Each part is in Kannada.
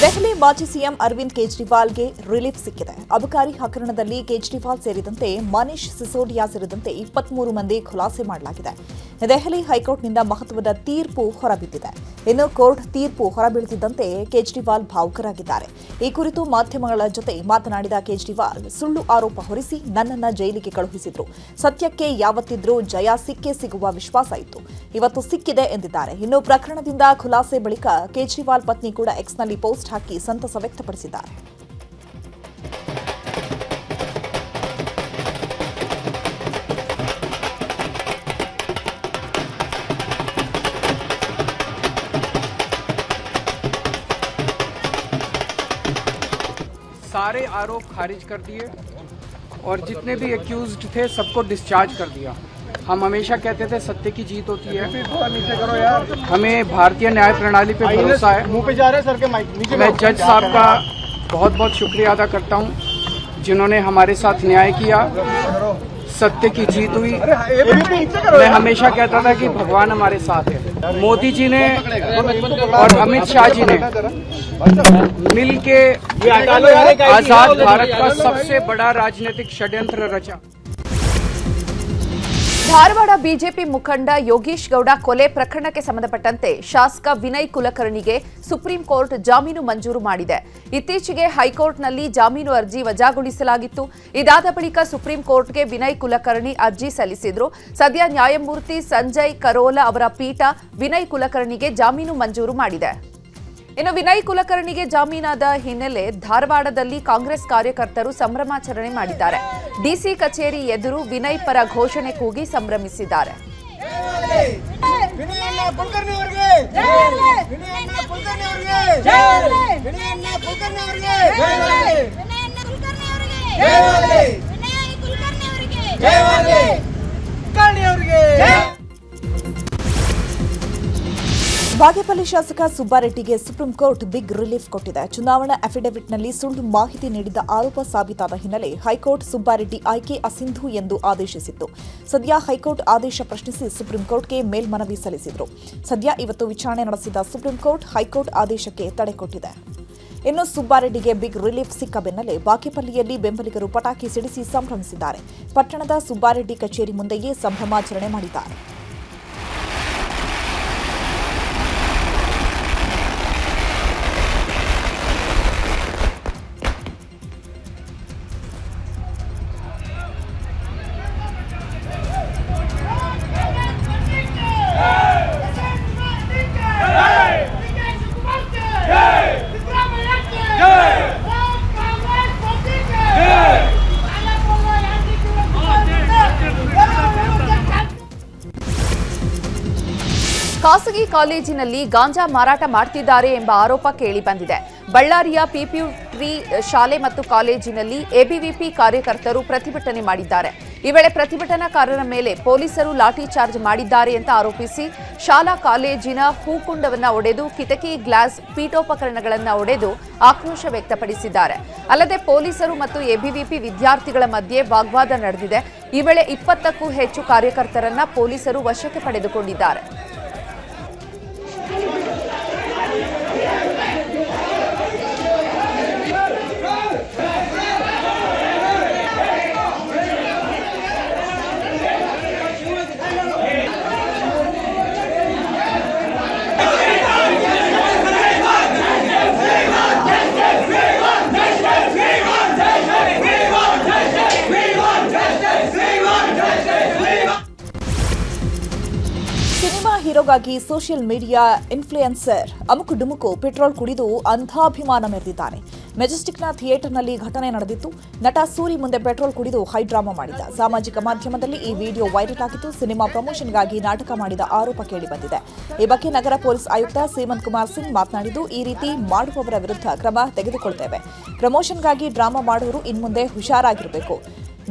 ದೆಹಲಿ ಮಾಜಿ ಸಿಎಂ ಅರವಿಂದ್ ಕೇಜ್ರಿವಾಲ್ಗೆ ರಿಲೀಫ್ ಸಿಕ್ಕಿದೆ. ಅಬಕಾರಿ ಹಗರಣದಲ್ಲಿ ಕೇಜ್ರಿವಾಲ್ ಸೇರಿದಂತೆ ಮನೀಶ್ ಸಿಸೋಡಿಯಾ ಸೇರಿದಂತೆ 23 ಮಂದಿ ಖುಲಾಸೆ ಮಾಡಲಾಗಿದೆ. ದೆಹಲಿ ಹೈಕೋರ್ಟ್ನಿಂದ ಮಹತ್ವದ ತೀರ್ಪು ಹೊರಬಿದ್ದಿದೆ. ಇನ್ನು ಕೋರ್ಟ್ ತೀರ್ಪು ಹೊರಬೀಳುತ್ತಿದ್ದಂತೆ ಕೇಜ್ರಿವಾಲ್ ಭಾವುಕರಾಗಿದ್ದಾರೆ. ಈ ಕುರಿತು ಮಾಧ್ಯಮಗಳ ಜೊತೆ ಮಾತನಾಡಿದ ಕೇಜ್ರಿವಾಲ್, ಸುಳ್ಳು ಆರೋಪ ಹೊರಿಸಿ ನನ್ನನ್ನ ಜೈಲಿಗೆ ಕಳುಹಿಸಿದ್ರು. ಸತ್ಯಕ್ಕೆ ಯಾವತ್ತಿದ್ರೂ ಜಯ ಸಿಕ್ಕೇ ಸಿಗುವ ವಿಶ್ವಾಸ ಇತ್ತು. ಇವತ್ತು ಸಿಕ್ಕಿದೆ ಎಂದಿದ್ದಾರೆ. ಇನ್ನು ಪ್ರಕರಣದಿಂದ ಖುಲಾಸೆ ಬಳಿಕ ಕೇಜ್ರಿವಾಲ್ ಪತ್ನಿ ಕೂಡ ಎಕ್ಸ್ನಲ್ಲಿ ಪೋಸ್ಟ್ ಹಾಕಿ ಸಂತಸ ವ್ಯಕ್ತಪಡಿಸಿದ್ದಾರೆ. सारे आरोप खारिज कर दिए और जितने भी एक्यूज्ड थे सबको डिस्चार्ज कर दिया। हम हमेशा कहते थे सत्य की जीत होती है। हमें भारतीय न्याय प्रणाली पे भरोसा है। मुंह पे जा रहे सर के माइक नीचे। मैं जज साहब का बहुत बहुत शुक्रिया अदा करता हूँ जिन्होंने हमारे साथ न्याय किया, सत्य की जीत हुई। मैं हमेशा कहता था कि भगवान हमारे साथ है। मोदी जी ने और अमित शाह जी ने मिल के आजाद भारत का सबसे बड़ा राजनीतिक षड्यंत्र रचा। ಧಾರವಾಡ ಬಿಜೆಪಿ ಮುಖಂಡ ಯೋಗೀಶ್ ಗೌಡ ಕೊಲೆ ಪ್ರಕರಣಕ್ಕೆ ಸಂಬಂಧಪಟ್ಟಂತೆ ಶಾಸಕ ವಿನಯ್ ಕುಲಕರ್ಣಿಗೆ ಸುಪ್ರೀಂ ಕೋರ್ಟ್ ಜಾಮೀನು ಮಂಜೂರು ಮಾಡಿದೆ. ಇತ್ತೀಚೆಗೆ ಹೈಕೋರ್ಟ್ನಲ್ಲಿ ಜಾಮೀನು ಅರ್ಜಿ ವಜಾಗೊಳಿಸಲಾಗಿತ್ತು. ಇದಾದ ಬಳಿಕ ಸುಪ್ರೀಂ ಕೋರ್ಟ್ಗೆ ವಿನಯ್ ಕುಲಕರ್ಣಿ ಅರ್ಜಿ ಸಲ್ಲಿಸಿದ್ರು. ಸದ್ಯ ನ್ಯಾಯಮೂರ್ತಿ ಸಂಜಯ್ ಕರೋಲ ಅವರ ಪೀಠ ವಿನಯ್ ಕುಲಕರ್ಣಿಗೆ ಜಾಮೀನು ಮಂಜೂರು ಮಾಡಿದೆ. ಇನ್ನು ವಿನಯ್ ಕುಲಕರ್ಣಿಗೆ ಜಾಮೀನಾದ ಹಿನ್ನೆಲೆ ಧಾರವಾಡದಲ್ಲಿ ಕಾಂಗ್ರೆಸ್ ಕಾರ್ಯಕರ್ತರು ಸಂಭ್ರಮಾಚರಣೆ ಮಾಡಿದ್ದಾರೆ. ಡಿಸಿ ಕಚೇರಿ ಎದುರು ವಿನಯ್ ಪರ ಘೋಷಣೆ ಕೂಗಿ ಸಂಭ್ರಮಿಸಿದ್ದಾರೆ. ಬಾಗೇಪಲ್ಲಿ ಶಾಸಕ ಸುಬ್ಬಾರೆಡ್ಡಿಗೆ ಸುಪ್ರೀಂ ಕೋರ್ಟ್ ಬಿಗ್ ರಿಲೀಫ್ ಕೊಟ್ಟಿದೆ. ಚುನಾವಣಾ ಅಫಿಡವಿಟ್ನಲ್ಲಿ ಸುಳ್ಳು ಮಾಹಿತಿ ನೀಡಿದ್ದ ಆರೋಪ ಸಾಬೀತಾದ ಹಿನ್ನೆಲೆ ಹೈಕೋರ್ಟ್ ಸುಬ್ಬಾರೆಡ್ಡಿ ಆಯ್ಕೆ ಅಸಿಂಧು ಎಂದು ಆದೇಶಿಸಿತ್ತು. ಸದ್ಯ ಹೈಕೋರ್ಟ್ ಆದೇಶ ಪ್ರಶ್ನಿಸಿ ಸುಪ್ರೀಂ ಕೋರ್ಟ್ಗೆ ಮೇಲ್ಮನವಿ ಸಲ್ಲಿಸಿದ್ರು. ಸದ್ಯ ಇವತ್ತು ವಿಚಾರಣೆ ನಡೆಸಿದ ಸುಪ್ರೀಂ ಕೋರ್ಟ್ ಹೈಕೋರ್ಟ್ ಆದೇಶಕ್ಕೆ ತಡೆ ಕೊಟ್ಟಿದೆ. ಇನ್ನು ಸುಬ್ಬಾರೆಡ್ಡಿಗೆ ಬಿಗ್ ರಿಲೀಫ್ ಸಿಕ್ಕ ಬೆನ್ನಲ್ಲೇ ಬಾಗೇಪಲ್ಲಿಯಲ್ಲಿ ಬೆಂಬಲಿಗರು ಪಟಾಕಿ ಸಿಡಿಸಿ ಸಂಭ್ರಮಿಸಿದ್ದಾರೆ. ಪಟ್ಟಣದ ಸುಬ್ಬಾರೆಡ್ಡಿ ಕಚೇರಿ ಮುಂದೆಯೇ ಸಂಭ್ರಮಾಚರಣೆ ಮಾಡಿದ್ದಾರೆ. ಖಾಸಗಿ ಕಾಲೇಜಿನಲ್ಲಿ ಗಾಂಜಾ ಮಾರಾಟ ಮಾಡುತ್ತಿದ್ದಾರೆ ಎಂಬ ಆರೋಪ ಕೇಳಿಬಂದಿದೆ. ಬಳ್ಳಾರಿಯ ಪಿಪಿಯುಟ್ರಿ ಶಾಲೆ ಮತ್ತು ಕಾಲೇಜಿನಲ್ಲಿ ಎಬಿವಿಪಿ ಕಾರ್ಯಕರ್ತರು ಪ್ರತಿಭಟನೆ ಮಾಡಿದ್ದಾರೆ. ಈ ವೇಳೆ ಪ್ರತಿಭಟನಾಕಾರರ ಮೇಲೆ ಪೊಲೀಸರು ಲಾಠಿ ಚಾರ್ಜ್ ಮಾಡಿದ್ದಾರೆ ಅಂತ ಆರೋಪಿಸಿ ಶಾಲಾ ಕಾಲೇಜಿನ ಹೂಕುಂಡವನ್ನು ಒಡೆದು ಕಿಟಕಿ ಗ್ಲಾಸ್ ಪೀಠೋಪಕರಣಗಳನ್ನು ಒಡೆದು ಆಕ್ರೋಶ ವ್ಯಕ್ತಪಡಿಸಿದ್ದಾರೆ. ಅಲ್ಲದೆ ಪೊಲೀಸರು ಮತ್ತು ಎಬಿವಿಪಿ ವಿದ್ಯಾರ್ಥಿಗಳ ಮಧ್ಯೆ ವಾಗ್ವಾದ ನಡೆದಿದೆ. ಈ ವೇಳೆ 20ಕ್ಕೂ ಹೆಚ್ಚು ಕಾರ್ಯಕರ್ತರನ್ನ ಪೊಲೀಸರು ವಶಕ್ಕೆ ಪಡೆದುಕೊಂಡಿದ್ದಾರೆ. ಸಿನಿಮಾ ಹೀರೋಗಾಗಿ ಸೋಷಿಯಲ್ ಮೀಡಿಯಾ ಇನ್ಫ್ಲೂಯೆನ್ಸರ್ ಅಮುಕು ಡುಮುಕು ಪೆಟ್ರೋಲ್ ಕುಡಿದು ಅಂಧಾಭಿಮಾನ ಮೆರೆದಿದ್ದಾನೆ. ಮೆಜೆಸ್ಟಿಕ್ನ ಥಿಯೇಟರ್ನಲ್ಲಿ ಘಟನೆ ನಡೆದಿತ್ತು. ನಟ ಸೂರಿ ಮುಂದೆ ಪೆಟ್ರೋಲ್ ಕುಡಿದು ಹೈಡ್ರಾಮಾ ಮಾಡಿದ. ಸಾಮಾಜಿಕ ಮಾಧ್ಯಮದಲ್ಲಿ ಈ ವಿಡಿಯೋ ವೈರಲ್ ಆಗಿತ್ತು. ಸಿನಿಮಾ ಪ್ರಮೋಷನ್ಗಾಗಿ ನಾಟಕ ಮಾಡಿದ ಆರೋಪ ಕೇಳಿಬಂದಿದೆ. ಈ ಬಗ್ಗೆ ನಗರ ಪೊಲೀಸ್ ಆಯುಕ್ತ ಸೀಮಂತ್ ಕುಮಾರ್ ಸಿಂಗ್ ಮಾತನಾಡಿದ್ದು, ಈ ರೀತಿ ಮಾಡುವವರ ವಿರುದ್ಧ ಕ್ರಮ ತೆಗೆದುಕೊಳ್ತೇವೆ. ಪ್ರಮೋಷನ್ಗಾಗಿ ಡ್ರಾಮಾ ಮಾಡೋರು ಇನ್ಮುಂದೆ ಹುಷಾರಾಗಿರಬೇಕು.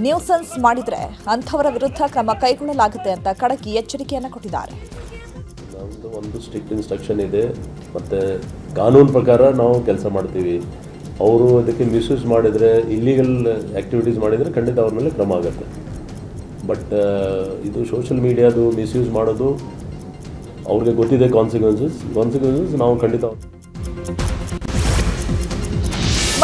ನ್ಯೂಸೆನ್ಸ್ ಮಾಡಿದ್ರೆ ಅಂಥವರ ವಿರುದ್ಧ ಕ್ರಮ ಕೈಗೊಳ್ಳಲಾಗುತ್ತೆ ಅಂತ ಖಡಕ್ ಎಚ್ಚರಿಕೆಯನ್ನು ಕೊಟ್ಟಿದ್ದಾರೆ. ಒಂದು ಸ್ಟ್ರಿಕ್ಟ್ ಇನ್ಸ್ಟ್ರಕ್ಷನ್ ಇದೆ, ಮತ್ತು ಕಾನೂನು ಪ್ರಕಾರ ನಾವು ಕೆಲಸ ಮಾಡ್ತೀವಿ. ಅವರು ಅದಕ್ಕೆ ಮಿಸ್ಯೂಸ್ ಮಾಡಿದರೆ, ಇಲ್ಲೀಗಲ್ ಆ್ಯಕ್ಟಿವಿಟೀಸ್ ಮಾಡಿದರೆ ಖಂಡಿತ ಅವ್ರ ಮೇಲೆ ಕ್ರಮ ಆಗುತ್ತೆ. ಬಟ್ ಇದು ಸೋಷಿಯಲ್ ಮೀಡಿಯಾದು ಮಿಸ್ಯೂಸ್ ಮಾಡೋದು ಅವ್ರಿಗೆ ಗೊತ್ತಿದೆ ಕಾನ್ಸಿಕ್ವೆನ್ಸಸ್ ನಾವು ಖಂಡಿತ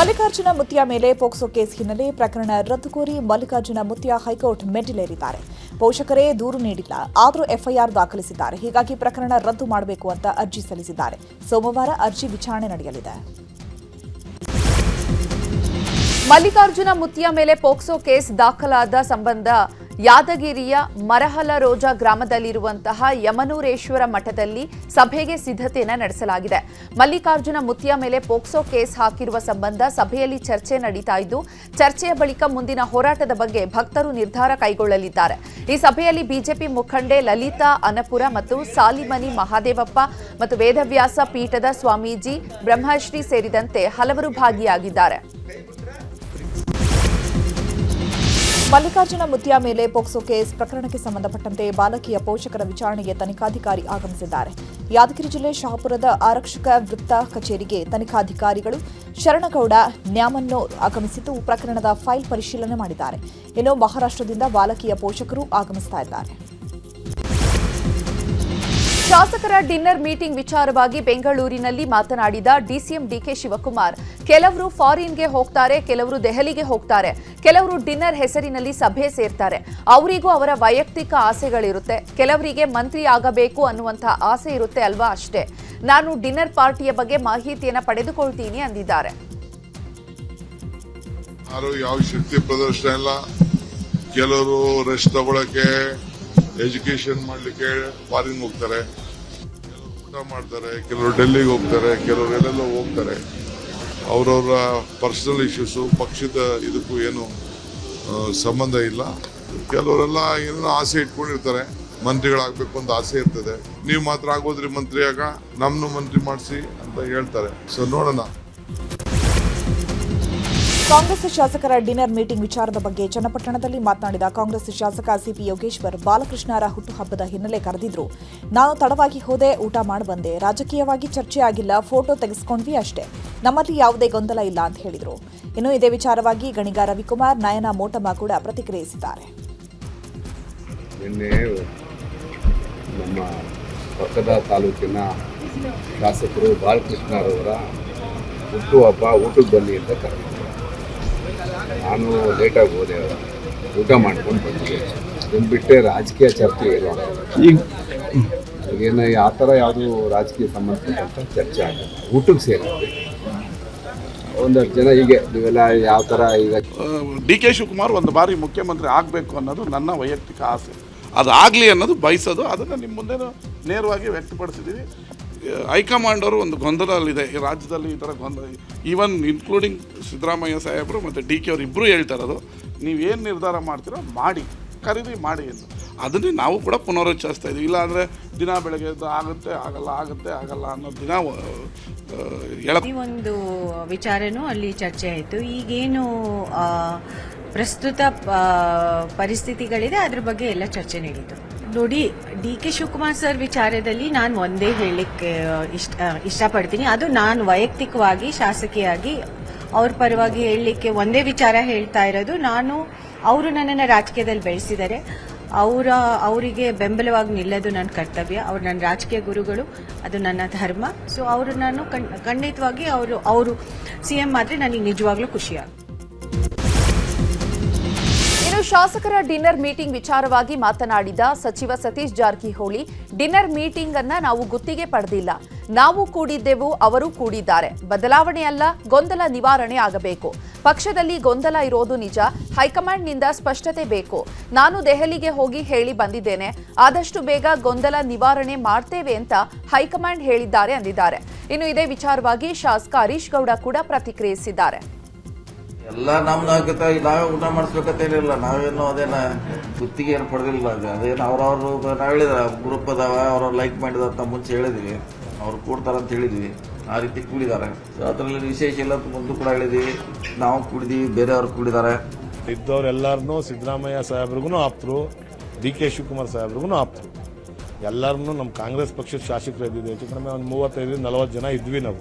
ಮಲ್ಲಿಕಾರ್ಜುನ ಮುತ್ಯ ಮೇಲೆ ಪೋಕ್ಸೋ ಕೇಸ್ ಹಿನ್ನೆಲೆ ಪ್ರಕರಣ ರದ್ದು ಕೋರಿ ಮಲ್ಲಿಕಾರ್ಜುನ ಮುತ್ಯ ಹೈಕೋರ್ಟ್ ಮೆಟ್ಟಿಲೇರಿದ್ದಾರೆ. ಪೋಷಕರೇ ದೂರು ನೀಡಿಲ್ಲ, ಆದರೂ ಎಫ್ಐಆರ್ ದಾಖಲಿಸಿದ್ದಾರೆ. ಹೀಗಾಗಿ ಪ್ರಕರಣ ರದ್ದು ಮಾಡಬೇಕು ಅಂತ ಅರ್ಜಿ ಸಲ್ಲಿಸಿದ್ದಾರೆ. ಸೋಮವಾರ ಅರ್ಜಿ ವಿಚಾರಣೆ ನಡೆಯಲಿದೆ. ಮಲ್ಲಿಕಾರ್ಜುನ ಮುತ್ಯ ಮೇಲೆ ಪೋಕ್ಸೋ ಕೇಸ್ ದಾಖಲಾದ ಸಂಬಂಧ ಯಾದಗಿರಿಯ ಮರಹಲರೋಜ ಗ್ರಾಮದಲ್ಲಿರುವಂತಹ ಯಮನೂರೇಶ್ವರ ಮಠದಲ್ಲಿ ಸಭೆಗೆ ಸಿದ್ಧತೆಯನ್ನು ನಡೆಸಲಾಗಿದೆ. ಮಲ್ಲಿಕಾರ್ಜುನ ಮುತ್ಯ ಮೇಲೆ ಪೋಕ್ಸೋ ಕೇಸ್ ಹಾಕಿರುವ ಸಂಬಂಧ ಸಭೆಯಲ್ಲಿ ಚರ್ಚೆ ನಡೀತಾ ಇದ್ದು, ಚರ್ಚೆಯ ಬಳಿಕ ಮುಂದಿನ ಹೋರಾಟದ ಬಗ್ಗೆ ಭಕ್ತರು ನಿರ್ಧಾರ ಕೈಗೊಳ್ಳಲಿದ್ದಾರೆ. ಈ ಸಭೆಯಲ್ಲಿ ಬಿಜೆಪಿ ಮುಖಂಡೆ ಲಲಿತಾ ಅನಪುರ ಮತ್ತು ಸಾಲಿಮನಿ ಮಹಾದೇವಪ್ಪ ಮತ್ತು ವೇದವ್ಯಾಸ ಪೀಠದ ಸ್ವಾಮೀಜಿ ಬ್ರಹ್ಮಶ್ರೀ ಸೇರಿದಂತೆ ಹಲವರು ಭಾಗಿಯಾಗಿದ್ದಾರೆ. ಮಲ್ಲಿಕಾರ್ಜುನ ಮುತ್ಯ ಮೇಲೆ ಪೋಕ್ಸೋ ಕೇಸ್ ಪ್ರಕರಣಕ್ಕೆ ಸಂಬಂಧಪಟ್ಟಂತೆ ಬಾಲಕಿಯ ಪೋಷಕರ ವಿಚಾರಣೆಗೆ ತನಿಖಾಧಿಕಾರಿ ಆಗಮಿಸಿದ್ದಾರೆ. ಯಾದಗಿರಿ ಜಿಲ್ಲೆ ಶಹಾಪುರದ ಆರಕ್ಷಕ ವೃತ್ತ ಕಚೇರಿಗೆ ತನಿಖಾಧಿಕಾರಿಗಳು ಶರಣಗೌಡ ನ್ಯಾಮನ್ನೂರ್ ಆಗಮಿಸಿದ್ದು ಪ್ರಕರಣದ ಫೈಲ್ ಪರಿಶೀಲನೆ ಮಾಡಿದ್ದಾರೆ. ಇನ್ನು ಮಹಾರಾಷ್ಟ್ರದಿಂದ ಬಾಲಕಿಯ ಪೋಷಕರು ಆಗಮಿಸುತ್ತಿದ್ದಾರೆ. ಶಾಸಕರ ಡಿನ್ನರ್ ಮೀಟಿಂಗ್ ವಿಚಾರವಾಗಿ ಬೆಂಗಳೂರಿನಲ್ಲಿ ಮಾತನಾಡಿದ ಡಿಸಿಎಂ ಡಿಕೆ ಶಿವಕುಮಾರ್, ಕೆಲವರು ಫಾರಿನ್ಗೆ ಹೋಗ್ತಾರೆ, ಕೆಲವರು ದೆಹಲಿಗೆ ಹೋಗ್ತಾರೆ, ಕೆಲವರು ಡಿನ್ನರ್ ಹೆಸರಿನಲ್ಲಿ ಸಭೆ ಸೇರ್ತಾರೆ. ಅವರಿಗೂ ಅವರ ವೈಯಕ್ತಿಕ ಆಸೆಗಳಿರುತ್ತೆ. ಕೆಲವರಿಗೆ ಮಂತ್ರಿ ಆಗಬೇಕು ಅನ್ನುವಂತಹ ಆಸೆ ಇರುತ್ತೆ ಅಲ್ವಾ, ಅಷ್ಟೇ. ನಾನು ಡಿನ್ನರ್ ಪಾರ್ಟಿಯ ಬಗ್ಗೆ ಮಾಹಿತಿಯನ್ನು ಪಡೆದುಕೊಳ್ತೀನಿ ಅಂದಿದ್ದಾರೆ. ಯಾವ ಶಕ್ತಿ ಪ್ರದರ್ಶನ ಇಲ್ಲ, ಕೆಲವರು ರೆಸ್ಟ್ ತಗೊಳಕ್ಕೆ ಎಜುಕೇಶನ್ ಮಾಡ್ಲಿಕ್ಕೆ ಫಾರಿನ್ ಹೋಗ್ತಾರೆ, ಕೆಲವರು ಊಟ ಮಾಡ್ತಾರೆ, ಕೆಲವರು ಡೆಲ್ಲಿಗೆ ಹೋಗ್ತಾರೆ, ಕೆಲವರು ಎಲ್ಲೆಲ್ಲೋ ಹೋಗ್ತಾರೆ. ಅವರವರ ಪರ್ಸನಲ್ ಇಶ್ಯೂಸು ಪಕ್ಷದ ಇದಕ್ಕೂ ಏನು ಸಂಬಂಧ ಇಲ್ಲ. ಕೆಲವರೆಲ್ಲ ಏನೋ ಆಸೆ ಇಟ್ಕೊಂಡಿರ್ತಾರೆ, ಮಂತ್ರಿಗಳಾಗಬೇಕು ಅಂತ ಆಸೆ ಇರ್ತದೆ. ನೀವು ಮಾತ್ರ ಆಗೋದ್ರಿ ಮಂತ್ರಿ ಆಗ, ನಮ್ಮನ್ನು ಮಂತ್ರಿ ಮಾಡಿಸಿ ಅಂತ ಹೇಳ್ತಾರೆ. ಸೊ ನೋಡೋಣ. ಕಾಂಗ್ರೆಸ್ ಶಾಸಕರ ಡಿನ್ನರ್ ಮೀಟಿಂಗ್ ವಿಚಾರದ ಬಗ್ಗೆ ಚನ್ನಪಟ್ಟಣದಲ್ಲಿ ಮಾತನಾಡಿದ ಕಾಂಗ್ರೆಸ್ ಶಾಸಕ ಸಿಪಿ ಯೋಗೇಶ್ವರ್, ಬಾಲಕೃಷ್ಣರ ಹುಟ್ಟುಹಬ್ಬದ ಹಿನ್ನೆಲೆ ಕರೆದಿದ್ರು. ನಾನು ತಡವಾಗಿ ಹೋದೆ, ಊಟ ಮಾಡಿ ಬಂದೆ. ರಾಜಕೀಯವಾಗಿ ಚರ್ಚೆ ಆಗಿಲ್ಲ, ಫೋಟೋ ತೆಗೆಸ್ಕೊಂಡ್ವಿ ಅಷ್ಟೇ. ನಮ್ಮಲ್ಲಿ ಯಾವುದೇ ಗೊಂದಲ ಇಲ್ಲ ಅಂತ ಹೇಳಿದರು. ಇನ್ನು ಇದೇ ವಿಚಾರವಾಗಿ ಗಣಿಗ ರವಿಕುಮಾರ್, ನಯನ ಮೋಟಮ್ಮ ಕೂಡ ಪ್ರತಿಕ್ರಿಯಿಸಿದ್ದಾರೆ. ನಿನ್ನೆ ನಮ್ಮ ಪಕ್ಕದ ತಾಲೂಕಿನ ಶಾಸಕರು ಬಾಲಕೃಷ್ಣರವರ ಹುಟ್ಟುಹಬ್ಬ, ಊಟಕ್ಕೆ ಬನ್ನಿ ಅಂತ ಕರೆದಿದ್ದರು. ನಾನು ಲೇಟಾಗಿ ಹೋದೆ, ಊಟ ಮಾಡ್ಕೊಂಡು ಬಂದಿದ್ದೆ. ಅದನ್ನು ಬಿಟ್ಟರೆ ರಾಜಕೀಯ ಚರ್ಚೆ ಇಲ್ಲ. ಈಗೇನು ಆ ಥರ ಯಾವುದು ರಾಜಕೀಯ ಸಂಬಂಧಪಟ್ಟಂಥ ಚರ್ಚೆ ಆಗಲ್ಲ. ಊಟಕ್ಕೆ ಸೇರಿದೆ ಒಂದಷ್ಟು ಜನ. ಹೀಗೆ ನೀವೆಲ್ಲ ಯಾವ ಥರ ಈಗ ಡಿ ಕೆ ಶಿವಕುಮಾರ್ ಒಂದು ಬಾರಿ ಮುಖ್ಯಮಂತ್ರಿ ಆಗಬೇಕು ಅನ್ನೋದು ನನ್ನ ವೈಯಕ್ತಿಕ ಆಸೆ. ಅದು ಆಗಲಿ ಅನ್ನೋದು ಬಯಸೋದು, ಅದನ್ನು ನಿಮ್ಮ ಮುಂದೆ ನೇರವಾಗಿ ವ್ಯಕ್ತಪಡಿಸಿದ್ದೀವಿ. ಹೈಕಮಾಂಡ್ ಅವರು ಒಂದು ಗೊಂದಲಲ್ಲಿದೆ ಈ ರಾಜ್ಯದಲ್ಲಿ. ಈ ಥರ ಗೊಂದಲ ಈವನ್ ಇನ್ಕ್ಲೂಡಿಂಗ್ ಸಿದ್ದರಾಮಯ್ಯ ಸಾಹೇಬರು ಮತ್ತು ಡಿ ಕೆ ಅವರು ಇಬ್ಬರು ಹೇಳ್ತಾ ಇರೋದು, ನೀವೇನು ನಿರ್ಧಾರ ಮಾಡ್ತೀರೋ ಮಾಡಿ, ಖರೀದಿ ಮಾಡಿ ಎಂದು. ಅದನ್ನೇ ನಾವು ಕೂಡ ಪುನರುಚ್ಚರಿಸ್ತಾ ಇದ್ದೀವಿ. ಇಲ್ಲಾಂದರೆ ದಿನ ಬೆಳಗ್ಗೆ ಎದ್ದು ಆಗುತ್ತೆ ಆಗಲ್ಲ ಅನ್ನೋ ದಿನ ಈ ಒಂದು ವಿಚಾರನೂ ಅಲ್ಲಿ ಚರ್ಚೆ ಆಯಿತು. ಈಗೇನು ಪ್ರಸ್ತುತ ಪರಿಸ್ಥಿತಿಗಳಿದೆ ಅದ್ರ ಬಗ್ಗೆ ಎಲ್ಲ ಚರ್ಚೆ ನಡೀತು. ನೋಡಿ, ಡಿ ಕೆ ಶಿವಕುಮಾರ್ ಸರ್ ವಿಚಾರದಲ್ಲಿ ನಾನು ಒಂದೇ ಹೇಳಲಿಕ್ಕೆ ಇಷ್ಟಪಡ್ತೀನಿ. ಅದು ನಾನು ವೈಯಕ್ತಿಕವಾಗಿ ಶಾಸಕಿಯಾಗಿ ಅವ್ರ ಪರವಾಗಿ ಹೇಳಲಿಕ್ಕೆ ಒಂದೇ ವಿಚಾರ ಹೇಳ್ತಾ ಇರೋದು. ಅವರು ನನ್ನನ್ನು ರಾಜಕೀಯದಲ್ಲಿ ಬೆಳೆಸಿದ್ದಾರೆ. ಅವರಿಗೆ ಬೆಂಬಲವಾಗಿ ನಿಲ್ಲೋದು ನನ್ನ ಕರ್ತವ್ಯ. ಅವರು ನನ್ನ ರಾಜಕೀಯ ಗುರುಗಳು, ಅದು ನನ್ನ ಧರ್ಮ. ಸೊ ಅವರು ನಾನು ಖಂಡಿತವಾಗಿ ಅವರು ಸಿಎಂ ಆದರೆ ನನಗೆ ನಿಜವಾಗ್ಲೂ ಖುಷಿಯಾಗುತ್ತೆ. ಇನ್ನು ಶಾಸಕರ ಡಿನ್ನರ್ ಮೀಟಿಂಗ್ ವಿಚಾರವಾಗಿ ಮಾತನಾಡಿದ ಸಚಿವ ಸತೀಶ್ ಜಾರಕಿಹೊಳಿ, ಡಿನ್ನರ್ ಮೀಟಿಂಗ್ ಅನ್ನ ನಾವು ಗುತ್ತಿಗೆ ಪಡೆದಿಲ್ಲ. ನಾವು ಕೂಡಿದ್ದೆವು, ಅವರು ಕೂಡಿದ್ದಾರೆ. ಬದಲಾವಣೆ ಅಲ್ಲ, ಗೊಂದಲ ನಿವಾರಣೆ ಆಗಬೇಕು. ಪಕ್ಷದಲ್ಲಿ ಗೊಂದಲ ಇರೋದು ನಿಜ. ಹೈಕಮಾಂಡ್ನಿಂದ ಸ್ಪಷ್ಟತೆ ಬೇಕು. ನಾನು ದೆಹಲಿಗೆ ಹೋಗಿ ಹೇಳಿ ಬಂದಿದ್ದೇನೆ. ಆದಷ್ಟು ಬೇಗ ಗೊಂದಲ ನಿವಾರಣೆ ಮಾಡ್ತೇವೆ ಅಂತ ಹೈಕಮಾಂಡ್ ಹೇಳಿದ್ದಾರೆ ಅಂದಿದ್ದಾರೆ. ಇನ್ನು ಇದೇ ವಿಚಾರವಾಗಿ ಶಾಸಕ ಹರೀಶ್ ಗೌಡ ಕೂಡ ಪ್ರತಿಕ್ರಿಯಿಸಿದ್ದಾರೆ. ಎಲ್ಲ ನಮ್ದಾಗತ್ತ, ನಾವೇ ಊಟ ಮಾಡಿಸ್ಬೇಕಂತೇನಿಲ್ಲ. ನಾವೇನು ಅದೇನ ಗುತ್ತಿಗೆ ಏನು ಪಡೆದಿಲ್ಲ. ಅದೇನು ಅವ್ರವ್ರು ನಾವು ಹೇಳಿದ್ರ ಗ್ರೂಪ್ ಅದಾವ, ಅವ್ರವ್ರು ಲೈಕ್ ಮಾಡಿದಂತ ಮುಂಚೆ ಹೇಳಿದ್ವಿ. ಅವ್ರು ಕೂಡ್ತಾರಂತ ಹೇಳಿದ್ವಿ, ಆ ರೀತಿ ಕೂಡಿದ್ದಾರೆ. ಅದರಲ್ಲಿ ವಿಶೇಷ ಇಲ್ಲ. ಮುಂದೆ ಕೂಡ ಹೇಳಿದ್ವಿ, ನಾವು ಕೂಡಿದೀವಿ, ಬೇರೆಯವ್ರು ಕೂಡಿದ್ದಾರೆ. ಇದ್ದವ್ರೆಲ್ಲರನ್ನೂ ಸಿದ್ದರಾಮಯ್ಯ ಸಾಹೇಬ್ರಿಗೂ ಆಪ್ತರು, ಡಿ ಕೆ ಶಿವಕುಮಾರ್ ಸಾಹೇಬ್ರಿಗೂ ಆಪ್ತರು. ಎಲ್ಲರನ್ನೂ ನಮ್ಮ ಕಾಂಗ್ರೆಸ್ ಪಕ್ಷದ ಶಾಸಕರು ಇದ್ದಿದ್ದು ಹೆಚ್ಚು ಕಡಿಮೆ ಒಂದು 35-40 ಜನ ಇದ್ವಿ ನಾವು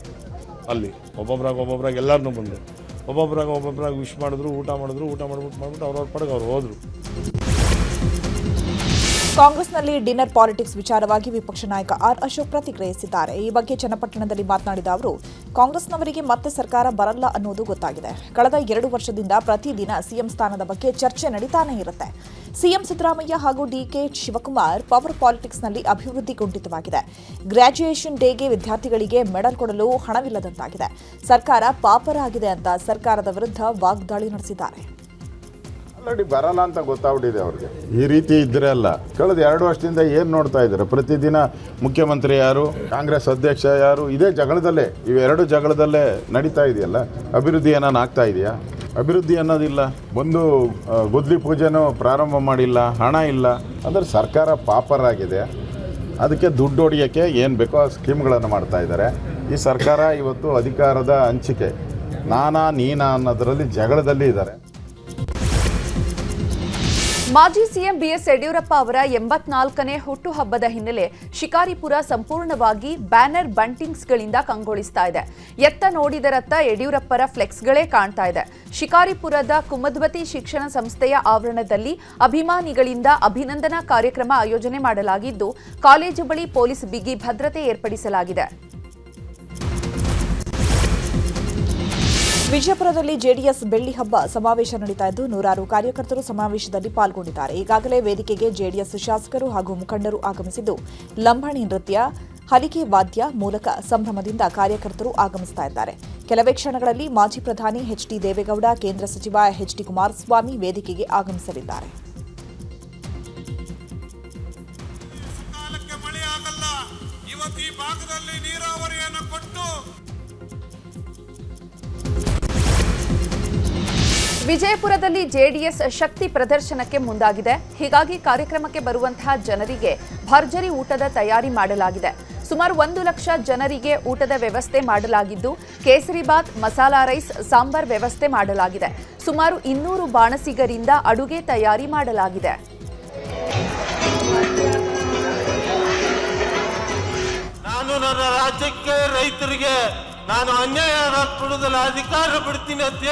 ಅಲ್ಲಿ. ಒಬ್ಬೊಬ್ರಾಗ ಎಲ್ಲರನ್ನೂ ಬಂದು ಒಬ್ಬೊಬ್ರಾಗ ವಿಶ್ ಮಾಡಿದ್ರು, ಊಟ ಮಾಡಿಬಿಟ್ಟು ಅವ್ರವ್ರ ಪಡೆಗೆ ಅವ್ರು ಹೋದ್ರು. ಕಾಂಗ್ರೆಸ್ನಲ್ಲಿ ಡಿನ್ನರ್ ಪಾಲಿಟಿಕ್ಸ್ ವಿಚಾರವಾಗಿ ವಿಪಕ್ಷ ನಾಯಕ ಆರ್ ಅಶೋಕ್ ಪ್ರತಿಕ್ರಿಯಿಸಿದ್ದಾರೆ. ಈ ಬಗ್ಗೆ ಚನ್ನಪಟ್ಟಣದಲ್ಲಿ ಮಾತನಾಡಿದ ಅವರು, ಕಾಂಗ್ರೆಸ್ನವರಿಗೆ ಮತ್ತೆ ಸರ್ಕಾರ ಬರಲ್ಲ ಅನ್ನೋದು ಗೊತ್ತಾಗಿದೆ. ಕಳೆದ 2 ವರ್ಷದಿಂದ ಪ್ರತಿದಿನ ಸಿಎಂ ಸ್ಥಾನದ ಬಗ್ಗೆ ಚರ್ಚೆ ನಡೀತಾನೇ ಇರುತ್ತೆ. ಸಿಎಂ ಸಿದ್ದರಾಮಯ್ಯ ಹಾಗೂ ಡಿಕೆ ಶಿವಕುಮಾರ್ ಪವರ್ ಪಾಲಿಟಿಕ್ಸ್ನಲ್ಲಿ ಅಭಿವೃದ್ಧಿ ಕುಂಠಿತವಾಗಿದೆ. ಗ್ರಾಜ್ಯುಯೇಷನ್ ಡೇಗೆ ವಿದ್ಯಾರ್ಥಿಗಳಿಗೆ ಮೆಡಲ್ ಕೊಡಲು ಹಣವಿಲ್ಲದಂತಾಗಿದೆ. ಸರ್ಕಾರ ಪಾಪರ ಆಗಿದೆ ಅಂತ ಸರ್ಕಾರದ ವಿರುದ್ಧ ವಾಗ್ದಾಳಿ ನಡೆಸಿದ್ದಾರೆ. ಆಲ್ರೆಡಿ ಬರಲ್ಲ ಅಂತ ಗೊತ್ತಾಗ್ಬಿಟ್ಟಿದೆ ಅವ್ರಿಗೆ. ಈ ರೀತಿ ಇದ್ರೆ ಅಲ್ಲ, ಕಳೆದ 2 ವರ್ಷದಿಂದ ಏನು ನೋಡ್ತಾ ಇದ್ದಾರೆ? ಪ್ರತಿದಿನ ಮುಖ್ಯಮಂತ್ರಿ ಯಾರು, ಕಾಂಗ್ರೆಸ್ ಅಧ್ಯಕ್ಷ ಯಾರು, ಇದೇ ಜಗಳದಲ್ಲೇ, ಇವೆರಡು ಜಗಳದಲ್ಲೇ ನಡೀತಾ ಇದೆಯಲ್ಲ. ಅಭಿವೃದ್ಧಿ ಏನಾನು ಆಗ್ತಾ ಇದೆಯಾ? ಅಭಿವೃದ್ಧಿ ಅನ್ನೋದಿಲ್ಲ. ಒಂದು ಗುದ್ಲಿ ಪೂಜೆನೂ ಪ್ರಾರಂಭ ಮಾಡಿಲ್ಲ, ಹಣ ಇಲ್ಲ ಅಂದರೆ ಸರ್ಕಾರ ಪಾಪರಾಗಿದೆ. ಅದಕ್ಕೆ ದುಡ್ಡು ಹೊಡಿಯೋಕ್ಕೆ ಏನು ಬೇಕೋ ಆ ಸ್ಕೀಮ್ಗಳನ್ನು ಮಾಡ್ತಾ ಇದ್ದಾರೆ. ಈ ಸರ್ಕಾರ ಇವತ್ತು ಅಧಿಕಾರದ ಹಂಚಿಕೆ, ನಾನಾ ನೀನಾ ಅನ್ನೋದರಲ್ಲಿ ಜಗಳದಲ್ಲಿ ಇದ್ದಾರೆ. ಮಾಜಿ ಸಿಎಂ ಬಿಎಸ್ ಯಡಿಯೂರಪ್ಪ ಅವರ 84ನೇ ಹುಟ್ಟುಹಬ್ಬದ ಹಿನ್ನೆಲೆ ಶಿಕಾರಿಪುರ ಸಂಪೂರ್ಣವಾಗಿ ಬ್ಯಾನರ್ ಬಂಟಿಂಗ್ಸ್ಗಳಿಂದ ಕಂಗೊಳಿಸ್ತಾ ಇದೆ. ಎತ್ತ ನೋಡಿದರತ್ತ ಯಡಿಯೂರಪ್ಪರ ಫ್ಲೆಕ್ಸ್ಗಳೇ ಕಾಣ್ತಾ ಇದೆ. ಶಿಕಾರಿಪುರದ ಕುಮದ್ವತಿ ಶಿಕ್ಷಣ ಸಂಸ್ಥೆಯ ಆವರಣದಲ್ಲಿ ಅಭಿಮಾನಿಗಳಿಂದ ಅಭಿನಂದನಾ ಕಾರ್ಯಕ್ರಮ ಆಯೋಜನೆ ಮಾಡಲಾಗಿದ್ದು, ಕಾಲೇಜು ಬಳಿ ಪೊಲೀಸ್ ಬಿಗಿ ಭದ್ರತೆ ಏರ್ಪಡಿಸಲಾಗಿದೆ. ವಿಜಯಪುರದಲ್ಲಿ ಜೆಡಿಎಸ್ ಬೆಳ್ಳಿ ಹಬ್ಬ ಸಮಾವೇಶ ನಡೀತಾ ಇದ್ದು, ನೂರಾರು ಕಾರ್ಯಕರ್ತರು ಸಮಾವೇಶದಲ್ಲಿ ಪಾಲ್ಗೊಂಡಿದ್ದಾರೆ. ಈಗಾಗಲೇ ವೇದಿಕೆಗೆ ಜೆಡಿಎಸ್ ಶಾಸಕರು ಹಾಗೂ ಮುಖಂಡರು ಆಗಮಿಸಿದ್ದು, ಲಂಬಾಣಿ ನೃತ್ಯ, ಹಲಿಗೆ ವಾದ್ಯ ಮೂಲಕ ಸಂಭ್ರಮದಿಂದ ಕಾರ್ಯಕರ್ತರು ಆಗಮಿಸ್ತಾ ಇದ್ದಾರೆ. ಕೆಲವೇ ಕ್ಷಣಗಳಲ್ಲಿ ಮಾಜಿ ಪ್ರಧಾನಿ ಎಚ್ಡಿ ದೇವೇಗೌಡ, ಕೇಂದ್ರ ಸಚಿವ ಎಚ್ಡಿ ಕುಮಾರಸ್ವಾಮಿ ವೇದಿಕೆಗೆ ಆಗಮಿಸಲಿದ್ದಾರೆ. ವಿಜಯಪುರದಲ್ಲಿ ಜೆಡಿಎಸ್ ಶಕ್ತಿ ಪ್ರದರ್ಶನಕ್ಕೆ ಮುಂದಾಗಿದೆ. ಹೀಗಾಗಿ ಕಾರ್ಯಕ್ರಮಕ್ಕೆ ಬರುವಂತಹ ಜನರಿಗೆ ಭರ್ಜರಿ ಊಟದ ತಯಾರಿ ಮಾಡಲಾಗಿದೆ. ಸುಮಾರು 1 ಲಕ್ಷ ಜನರಿಗೆ ಊಟದ ವ್ಯವಸ್ಥೆ ಮಾಡಲಾಗಿದ್ದು, ಕೇಸರಿಬಾತ್, ಮಸಾಲಾ ರೈಸ್, ಸಾಂಬಾರ್ ವ್ಯವಸ್ಥೆ ಮಾಡಲಾಗಿದೆ. ಸುಮಾರು 200 ಬಾಣಸಿಗರಿಂದ ಅಡುಗೆ ತಯಾರಿ ಮಾಡಲಾಗಿದೆ. ನಾನು ನನ್ನ ರಾಜ್ಯಕ್ಕೆ, ರೈತರಿಗೆ ನಾನು ಅನ್ಯಾಯ ಕೊಡುವುದಲ್ಲ, ಅಧಿಕಾರ ಬಿಡ್ತೀನಿ ಅಂತ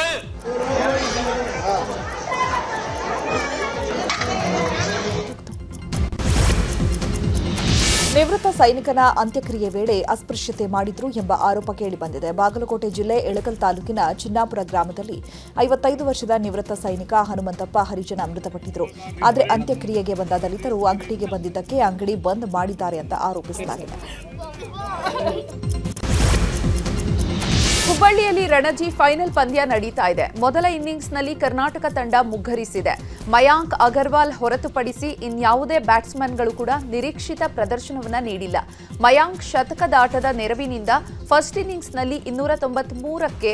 ನಿವೃತ್ತ ಸೈನಿಕನ ಅಂತ್ಯಕ್ರಿಯೆ ವೇಳೆ ಅಸ್ಪೃಶ್ಯತೆ ಮಾಡಿದ್ರು ಎಂಬ ಆರೋಪ ಕೇಳಿಬಂದಿದೆ. ಬಾಗಲಕೋಟೆ ಜಿಲ್ಲೆ ಎಳಕಲ್ ತಾಲೂಕಿನ ಚಿನ್ನಾಪುರ ಗ್ರಾಮದಲ್ಲಿ 55 ವರ್ಷದ ನಿವೃತ್ತ ಸೈನಿಕ ಹನುಮಂತಪ್ಪ ಹರಿಜನ ಮೃತಪಟ್ಟಿದ್ರು. ಆದರೆ ಅಂತ್ಯಕ್ರಿಯೆಗೆ ಬಂದ ದಲಿತರು ಅಂಗಡಿಗೆ ಬಂದಿದ್ದಕ್ಕೆ ಅಂಗಡಿ ಬಂದ್ ಮಾಡಿದ್ದಾರೆ ಅಂತ ಆರೋಪಿಸಲಾಗಿದೆ. ಹುಬ್ಬಳ್ಳಿಯಲ್ಲಿ ರಣಜಿ ಫೈನಲ್ ಪಂದ್ಯ ನಡೀತಾ ಇದೆ. ಮೊದಲ ಇನ್ನಿಂಗ್ಸ್ನಲ್ಲಿ ಕರ್ನಾಟಕ ತಂಡ ಮುಗ್ಗರಿಸಿದೆ. ಮಯಾಂಕ್ ಅಗರ್ವಾಲ್ ಹೊರತುಪಡಿಸಿ ಇನ್ಯಾವುದೇ ಬ್ಯಾಟ್ಸ್ಮನ್ಗಳು ಕೂಡ ನಿರೀಕ್ಷಿತ ಪ್ರದರ್ಶನವನ್ನ ನೀಡಿಲ್ಲ. ಮಯಾಂಕ್ ಶತಕದಾಟದ ನೆರವಿನಿಂದ ಫಸ್ಟ್ ಇನ್ನಿಂಗ್ಸ್ನಲ್ಲಿ 293ಕ್ಕೆ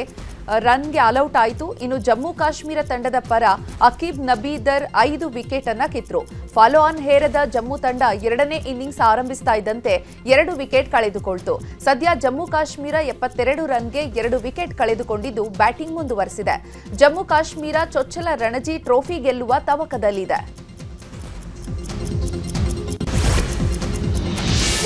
ರನ್ಗೆ ಆಲ್ಔಟ್ ಆಯಿತು. ಇನ್ನು ಜಮ್ಮು ಕಾಶ್ಮೀರ ತಂಡದ ಪರ ಅಕೀಬ್ ನಬೀದರ್ 5 ವಿಕೆಟ್ ಅನ್ನ ಕಿತ್ತರು. ಫಾಲೋ ಆನ್ ಹೇರದ ಜಮ್ಮು ತಂಡ 2ನೇ ಇನ್ನಿಂಗ್ಸ್ ಆರಂಭಿಸ್ತಾ ಇದ್ದಂತೆ 2 ವಿಕೆಟ್ ಕಳೆದುಕೊಳ್ತು. ಸದ್ಯ ಜಮ್ಮು ಕಾಶ್ಮೀರ 72 ರನ್ಗೆ 2 ವಿಕೆಟ್ ಕಳೆದುಕೊಂಡಿದ್ದು ಬ್ಯಾಟಿಂಗ್ ಮುಂದುವರೆಸಿದೆ. ಜಮ್ಮು ಕಾಶ್ಮೀರ ಚೊಚ್ಚಲ ರಣಜಿ ಟ್ರೋಫಿ ಗೆಲ್ಲುವ ತವಕದಲ್ಲಿದೆ.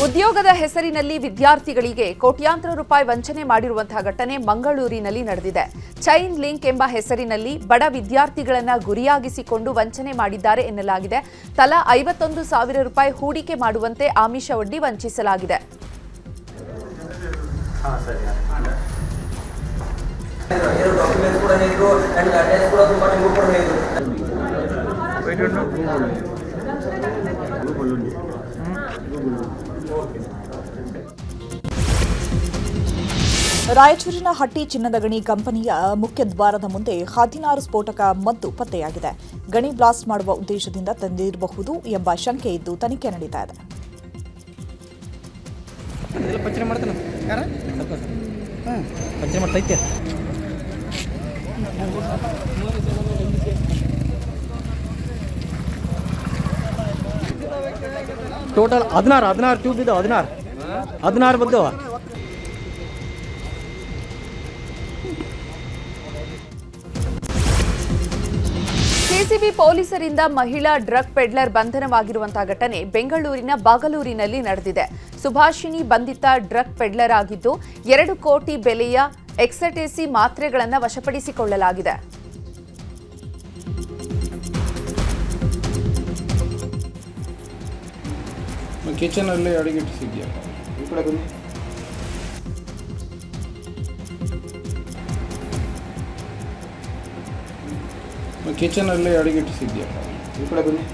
ಉದ್ಯೋಗದ ಹೆಸರಿನಲ್ಲಿ ವಿದ್ಯಾರ್ಥಿಗಳಿಗೆ ಕೋಟ್ಯಾಂತರ ರೂಪಾಯಿ ವಂಚನೆ ಮಾಡಿರುವಂತಹ ಘಟನೆ ಮಂಗಳೂರಿನಲ್ಲಿ ನಡೆದಿದೆ. ಚೈನ್ ಲಿಂಕ್ ಎಂಬ ಹೆಸರಿನಲ್ಲಿ ಬಡ ವಿದ್ಯಾರ್ಥಿಗಳನ್ನ ಗುರಿಯಾಗಿಸಿಕೊಂಡು ವಂಚನೆ ಮಾಡಿದ್ದಾರೆ ಎನ್ನಲಾಗಿದೆ. ತಲಾ 51,000 ರೂಪಾಯಿ ಹೂಡಿಕೆ ಮಾಡುವಂತೆ ಆಮಿಷವೊಡ್ಡಿ ವಂಚಿಸಲಾಗಿದೆ. ರಾಯಚೂರಿನ ಹಟ್ಟಿ ಚಿನ್ನದ ಗಣಿ ಕಂಪನಿಯ ಮುಖ್ಯ ದ್ವಾರದ ಮುಂದೆ 16 ಸ್ಫೋಟಕ ಮದ್ದು ಪತ್ತೆಯಾಗಿದೆ. ಗಣಿ ಬ್ಲಾಸ್ಟ್ ಮಾಡುವ ಉದ್ದೇಶದಿಂದ ತಂದಿರಬಹುದು ಎಂಬ ಶಂಕೆ ಇದ್ದು ತನಿಖೆ ನಡೀತಾ ಇದೆ. ಟೋಟಲ್ 16 ಟ್ಯೂಬ್ ಇದಾವೆ. 16 ಬದ್ದವ. ಕೆಸಿಬಿ ಪೊಲೀಸರಿಂದ ಮಹಿಳಾ ಡ್ರಗ್ ಪೆಡ್ಲರ್ ಬಂಧನವಾಗಿರುವಂತಹ ಘಟನೆ ಬೆಂಗಳೂರಿನ ಬಾಗಲೂರಿನಲ್ಲಿ ನಡೆದಿದೆ. ಸುಭಾಷಿಣಿ ಬಂಧಿತ ಡ್ರಗ್ ಪೆಡ್ಲರ್ ಆಗಿದ್ದು 2 ಕೋಟಿ ಬೆಲೆಯ ಎಕ್ಸಟೇಸಿ ಮಾತ್ರೆಗಳನ್ನು ವಶಪಡಿಸಿಕೊಳ್ಳಲಾಗಿದೆ. ಕಿಚನಲ್ಲಿ ಅಡುಗೆ ಇಟ್ಟಿಸಿದ್ಯಾ? ಈ ಕಡೆ ಬನ್ನಿ. ಕಿಚನಲ್ಲಿ ಅಡುಗೆ ಇಟ್ಟಿಸಿದ್ಯಾ? ಈ ಕಡೆ ಬನ್ನಿ.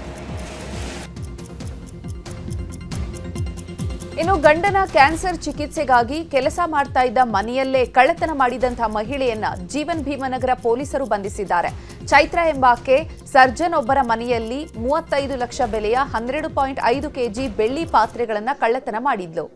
ಇನ್ನು ಗಂಡನ ಕ್ಯಾನ್ಸರ್ ಚಿಕಿತ್ಸೆಗಾಗಿ ಕೆಲಸ ಮಾಡ್ತಾ ಇದ್ದ ಮನೆಯಲ್ಲೇ ಕಳ್ಳತನ ಮಾಡಿದಂತಹ ಮಹಿಳೆಯನ್ನ ಜೀವನ್ ಭೀಮನಗರ ಪೊಲೀಸರು ಬಂಧಿಸಿದ್ದಾರೆ. ಚೈತ್ರ ಎಂಬಾಕೆ ಸರ್ಜನ್ ಒಬ್ಬರ ಮನೆಯಲ್ಲಿ 35 ಲಕ್ಷ ಬೆಲೆಯ 12.5 ಕೆಜಿ ಬೆಳ್ಳಿ ಪಾತ್ರೆಗಳನ್ನ ಕಳ್ಳತನ ಮಾಡಿದ್ಲು.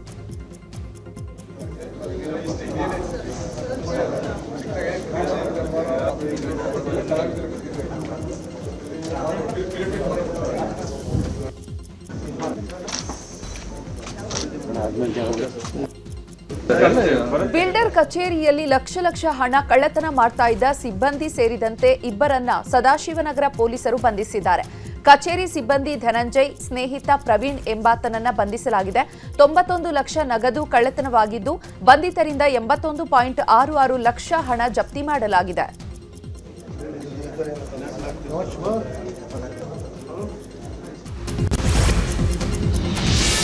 ಬಿಲ್ಡರ್ ಕಚೇರಿಯಲ್ಲಿ ಲಕ್ಷ ಹಣ ಕಳ್ಳತನ ಮಾಡ್ತಾ ಇದ್ದ ಸಿಬ್ಬಂದಿ ಸೇರಿದಂತೆ ಇಬ್ಬರನ್ನ ಸದಾಶಿವನಗರ ಪೊಲೀಸರು ಬಂಧಿಸಿದ್ದಾರೆ. ಕಚೇರಿ ಸಿಬ್ಬಂದಿ ಧನಂಜಯ್ ಸ್ನೇಹಿತ ಪ್ರವೀಣ್ ಎಂಬಾತನನ್ನ ಬಂಧಿಸಲಾಗಿದೆ. 91 ಲಕ್ಷ ನಗದು ಕಳ್ಳತನವಾಗಿದ್ದು ಬಂಧಿತರಿಂದ 81.66 ಲಕ್ಷ ಹಣ ಜಪ್ತಿ ಮಾಡಲಾಗಿದೆ.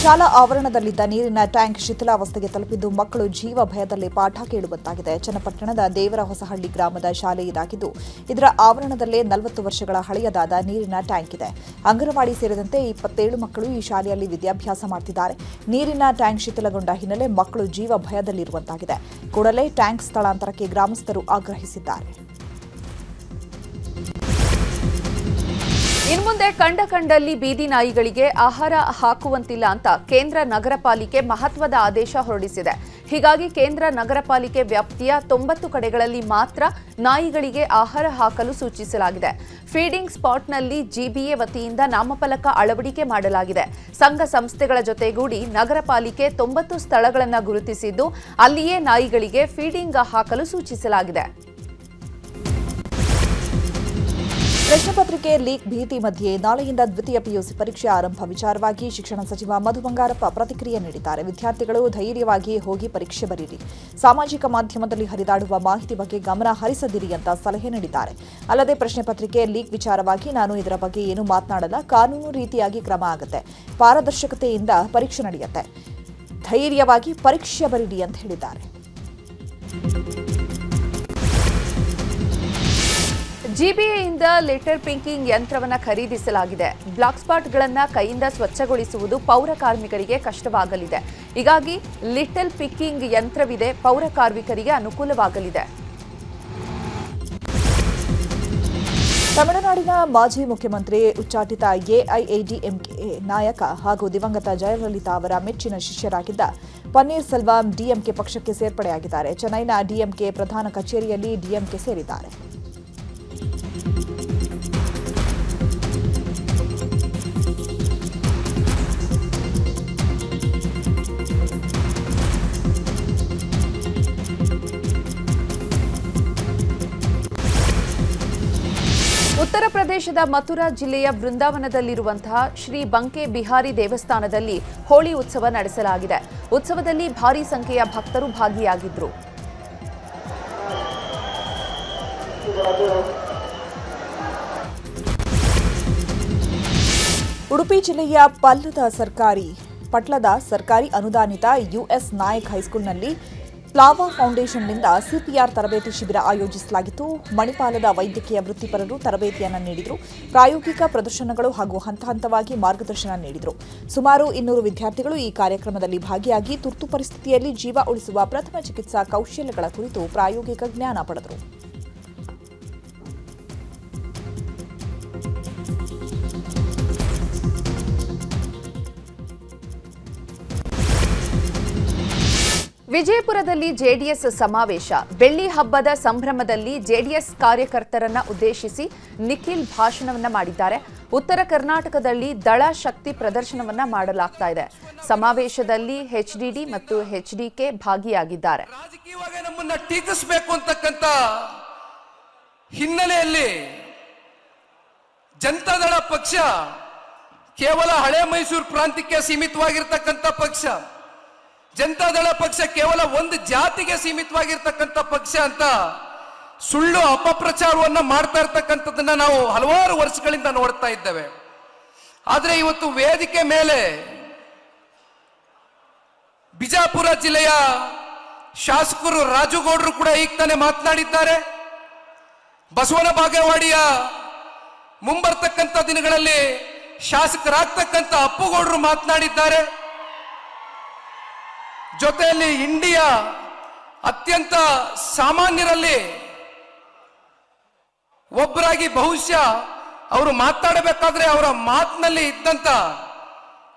ಶಾಲಾ ಆವರಣದಲ್ಲಿದ್ದ ನೀರಿನ ಟ್ಯಾಂಕ್ ಶಿಥಿಲಾವಸ್ಥೆಗೆ ತಲುಪಿದ್ದು ಮಕ್ಕಳು ಜೀವ ಭಯದಲ್ಲಿ ಪಾಠ ಕೇಳುವಂತಾಗಿದೆ. ಚನ್ನಪಟ್ಟಣದ ದೇವರ ಹೊಸಹಳ್ಳಿ ಗ್ರಾಮದ ಶಾಲೆ ಇದಾಗಿದ್ದು ಇದರ ಆವರಣದಲ್ಲೇ 40 ವರ್ಷಗಳ ಹಳೆಯದಾದ ನೀರಿನ ಟ್ಯಾಂಕ್ ಇದೆ. ಅಂಗನವಾಡಿ ಸೇರಿದಂತೆ 27 ಮಕ್ಕಳು ಈ ಶಾಲೆಯಲ್ಲಿ ವಿದ್ಯಾಭ್ಯಾಸ ಮಾಡುತ್ತಿದ್ದಾರೆ. ನೀರಿನ ಟ್ಯಾಂಕ್ ಶಿಥಿಲಗೊಂಡ ಹಿನ್ನೆಲೆ ಮಕ್ಕಳು ಜೀವ ಭಯದಲ್ಲಿರುವಂತಾಗಿದೆ. ಕೂಡಲೇ ಟ್ಯಾಂಕ್ ಸ್ಥಳಾಂತರಕ್ಕೆ ಗ್ರಾಮಸ್ಥರು ಆಗ್ರಹಿಸಿದ್ದಾರೆ. ಇನ್ಮುಂದೆ ಕಂಡಲ್ಲಿ ಬೀದಿ ನಾಯಿಗಳಿಗೆ ಆಹಾರ ಹಾಕುವಂತಿಲ್ಲ ಅಂತ ಕೇಂದ್ರ ನಗರ ಪಾಲಿಕೆ ಮಹತ್ವದ ಆದೇಶ ಹೊರಡಿಸಿದೆ. ಹೀಗಾಗಿ ಕೇಂದ್ರ ನಗರ ಪಾಲಿಕೆ ವ್ಯಾಪ್ತಿಯ 90 ಕಡೆಗಳಲ್ಲಿ ಮಾತ್ರ ನಾಯಿಗಳಿಗೆ ಆಹಾರ ಹಾಕಲು ಸೂಚಿಸಲಾಗಿದೆ. ಫೀಡಿಂಗ್ ಸ್ಪಾಟ್ನಲ್ಲಿ ಜಿಬಿಎ ವತಿಯಿಂದ ನಾಮಫಲಕ ಅಳವಡಿಕೆ ಮಾಡಲಾಗಿದೆ. ಸಂಘ ಸಂಸ್ಥೆಗಳ ಜೊತೆಗೂಡಿ ನಗರ ಪಾಲಿಕೆ 90 ಸ್ಥಳಗಳನ್ನು ಗುರುತಿಸಿದ್ದು ಅಲ್ಲಿಯೇ ನಾಯಿಗಳಿಗೆ ಫೀಡಿಂಗ್ ಹಾಕಲು ಸೂಚಿಸಲಾಗಿದೆ. ಪ್ರಶ್ನೆ ಪತ್ರಿಕೆ ಲೀಕ್ ಭೀತಿ ಮಧ್ಯೆ ನಾಳೆಯಿಂದ ದ್ವಿತೀಯ ಪಿಯುಸಿ ಪರೀಕ್ಷೆ ಆರಂಭ ವಿಚಾರವಾಗಿ ಶಿಕ್ಷಣ ಸಚಿವ ಮಧು ಬಂಗಾರಪ್ಪ ಪ್ರತಿಕ್ರಿಯೆ ನೀಡಿದ್ದಾರೆ. ವಿದ್ಯಾರ್ಥಿಗಳು ಧೈರ್ಯವಾಗಿ ಹೋಗಿ ಪರೀಕ್ಷೆ ಬರೆಯಿರಿ, ಸಾಮಾಜಿಕ ಮಾಧ್ಯಮದಲ್ಲಿ ಹರಿದಾಡುವ ಮಾಹಿತಿ ಬಗ್ಗೆ ಗಮನ ಹರಿಸದಿರಿ ಅಂತ ಸಲಹೆ ನೀಡಿದ್ದಾರೆ. ಅಲ್ಲದೆ ಪ್ರಶ್ನೆ ಪತ್ರಿಕೆ ಲೀಕ್ ವಿಚಾರವಾಗಿ ನಾನು ಇದರ ಬಗ್ಗೆ ಏನು ಮಾತನಾಡಲ್ಲ, ಕಾನೂನು ರೀತಿಯಾಗಿ ಕ್ರಮ ಆಗುತ್ತೆ, ಪಾರದರ್ಶಕತೆಯಿಂದ ಪರೀಕ್ಷೆ ನಡೆಯುತ್ತೆ, ಧೈರ್ಯವಾಗಿ ಪರೀಕ್ಷೆ ಬರೀರಿ ಅಂತ ಹೇಳಿದ್ದಾರೆ. ಜಿಬಿಎಯಿಂದ ಲೆಟರ್ ಪಿಂಕಿಂಗ್ ಯಂತ್ರವನ್ನು ಖರೀದಿಸಲಾಗಿದೆ. ಬ್ಲಾಕ್ ಸ್ಪಾಟ್ಗಳನ್ನು ಕೈಯಿಂದ ಸ್ವಚ್ಛಗೊಳಿಸುವುದು ಪೌರ ಕಾರ್ಮಿಕರಿಗೆ ಕಷ್ಟವಾಗಲಿದೆ. ಹೀಗಾಗಿ ಲಿಟಲ್ ಪಿಕ್ಕಿಂಗ್ ಯಂತ್ರವಿದೆ, ಪೌರ ಕಾರ್ಮಿಕರಿಗೆ ಅನುಕೂಲವಾಗಲಿದೆ. ತಮಿಳುನಾಡಿನ ಮಾಜಿ ಮುಖ್ಯಮಂತ್ರಿ ಉಚ್ಚಾಟಿತ ಎಐಎಡಿಎಂಕೆ ನಾಯಕ ಹಾಗೂ ದಿವಂಗತ ಜಯಲಲಿತಾ ಅವರ ಮೆಚ್ಚಿನ ಶಿಷ್ಯರಾಗಿದ್ದ ಪನ್ನೀರ್ ಸೆಲ್ವಂ ಡಿಎಂಕೆ ಪಕ್ಷಕ್ಕೆ ಸೇರ್ಪಡೆಯಾಗಿದ್ದಾರೆ. ಚೆನ್ನೈನ ಡಿಎಂಕೆ ಪ್ರಧಾನ ಕಚೇರಿಯಲ್ಲಿ ಡಿಎಂಕೆ ಸೇರಿದ್ದಾರೆ. ಉತ್ತರ ಪ್ರದೇಶದ ಮಥುರಾ ಜಿಲ್ಲೆಯ ವೃಂದಾವನದಲ್ಲಿರುವಂತಹ ಶ್ರೀ ಬಂಕೆ ಬಿಹಾರಿ ದೇವಸ್ಥಾನದಲ್ಲಿ ಹೋಳಿ ಉತ್ಸವ ನಡೆಸಲಾಗಿದೆ. ಉತ್ಸವದಲ್ಲಿ ಭಾರೀ ಸಂಖ್ಯೆಯ ಭಕ್ತರು ಭಾಗಿಯಾಗಿದ್ದರು. ಉಡುಪಿ ಜಿಲ್ಲೆಯ ಪಟ್ಲದ ಸರ್ಕಾರಿ ಅನುದಾನಿತ ಯುಎಸ್ ನಾಯಕ್ ಹೈಸ್ಕೂಲ್ನಲ್ಲಿ ಪ್ಲಾವಾ ಫೌಂಡೇಶನ್ನಿಂದ ಸಿಪಿಆರ್ ತರಬೇತಿ ಶಿಬಿರ ಆಯೋಜಿಸಲಾಗಿತ್ತು. ಮಣಿಪಾಲದ ವೈದ್ಯಕೀಯ ವೃತ್ತಿಪರರು ತರಬೇತಿಯನ್ನು ನೀಡಿದರು. ಪ್ರಾಯೋಗಿಕ ಪ್ರದರ್ಶನಗಳು ಹಾಗೂ ಹಂತ ಹಂತವಾಗಿ ಮಾರ್ಗದರ್ಶನ ನೀಡಿದರು. ಸುಮಾರು 200 ವಿದ್ಯಾರ್ಥಿಗಳು ಈ ಕಾರ್ಯಕ್ರಮದಲ್ಲಿ ಭಾಗಿಯಾಗಿ ತುರ್ತು ಪರಿಸ್ಥಿತಿಯಲ್ಲಿ ಜೀವ ಉಳಿಸುವ ಪ್ರಥಮ ಚಿಕಿತ್ಸಾ ಕೌಶಲ್ಯಗಳ ಕುರಿತು ಪ್ರಾಯೋಗಿಕ ಜ್ಞಾನ ಪಡೆದರು. ವಿಜಯಪುರದಲ್ಲಿ ಜೆಡಿಎಸ್ ಸಮಾವೇಶ. ಬೆಳ್ಳಿ ಹಬ್ಬದ ಸಂಭ್ರಮದಲ್ಲಿ ಜೆಡಿಎಸ್ ಕಾರ್ಯಕರ್ತರನ್ನ ಉದ್ದೇಶಿಸಿ ನಿಖಿಲ್ ಭಾಷಣವನ್ನ ಮಾಡಿದ್ದಾರೆ. ಉತ್ತರ ಕರ್ನಾಟಕದಲ್ಲಿ ದಳ ಶಕ್ತಿ ಪ್ರದರ್ಶನವನ್ನ ಮಾಡಲಾಗ್ತಾ ಇದೆ. ಸಮಾವೇಶದಲ್ಲಿ ಎಚ್ಡಿಡಿ ಮತ್ತು ಎಚ್ಡಿಕೆ ಭಾಗಿಯಾಗಿದ್ದಾರೆ. ರಾಜಕೀಯವಾಗಿ ನಮ್ಮನ್ನ ಟೀಕಿಸಬೇಕು ಅಂತಕ್ಕಂಥ ಹಿನ್ನೆಲೆಯಲ್ಲಿ ಜನತಾದಳ ಪಕ್ಷ ಕೇವಲ ಹಳೆ ಮೈಸೂರು ಪ್ರಾಂತ್ಯಕ್ಕೆ ಸೀಮಿತವಾಗಿರ್ತಕ್ಕಂಥ ಪಕ್ಷ, ಜನತಾದಳ ಪಕ್ಷ ಕೇವಲ ಒಂದು ಜಾತಿಗೆ ಸೀಮಿತವಾಗಿರ್ತಕ್ಕಂಥ ಪಕ್ಷ ಅಂತ ಸುಳ್ಳು ಅಪಪ್ರಚಾರವನ್ನ ಮಾಡ್ತಾ ಇರ್ತಕ್ಕಂಥದ್ದನ್ನ ನಾವು ಹಲವಾರು ವರ್ಷಗಳಿಂದ ನೋಡ್ತಾ ಇದ್ದೇವೆ. ಆದರೆ ಇವತ್ತು ವೇದಿಕೆ ಮೇಲೆ ಬಿಜಾಪುರ ಜಿಲ್ಲೆಯ ಶಾಸಕರು ರಾಜುಗೌಡರು ಕೂಡ ಈಗ ತಾನೇ ಮಾತನಾಡಿದ್ದಾರೆ. ಬಸವನ ಬಾಗೇವಾಡಿಯ ಮುಂಬರ್ತಕ್ಕಂಥ ದಿನಗಳಲ್ಲಿ ಶಾಸಕರಾಗ್ತಕ್ಕಂಥ ಅಪ್ಪುಗೌಡರು ಮಾತನಾಡಿದ್ದಾರೆ. ಜೊತೆಯಲ್ಲಿ ಇಂಡಿಯಾ ಅತ್ಯಂತ ಸಾಮಾನ್ಯರಲ್ಲಿ ಒಬ್ಬರಾಗಿ ಬಹುಶಃ ಅವರು ಮಾತಾಡಬೇಕಾದ್ರೆ ಅವರ ಮಾತಿನಲ್ಲಿ ಇದ್ದಂತ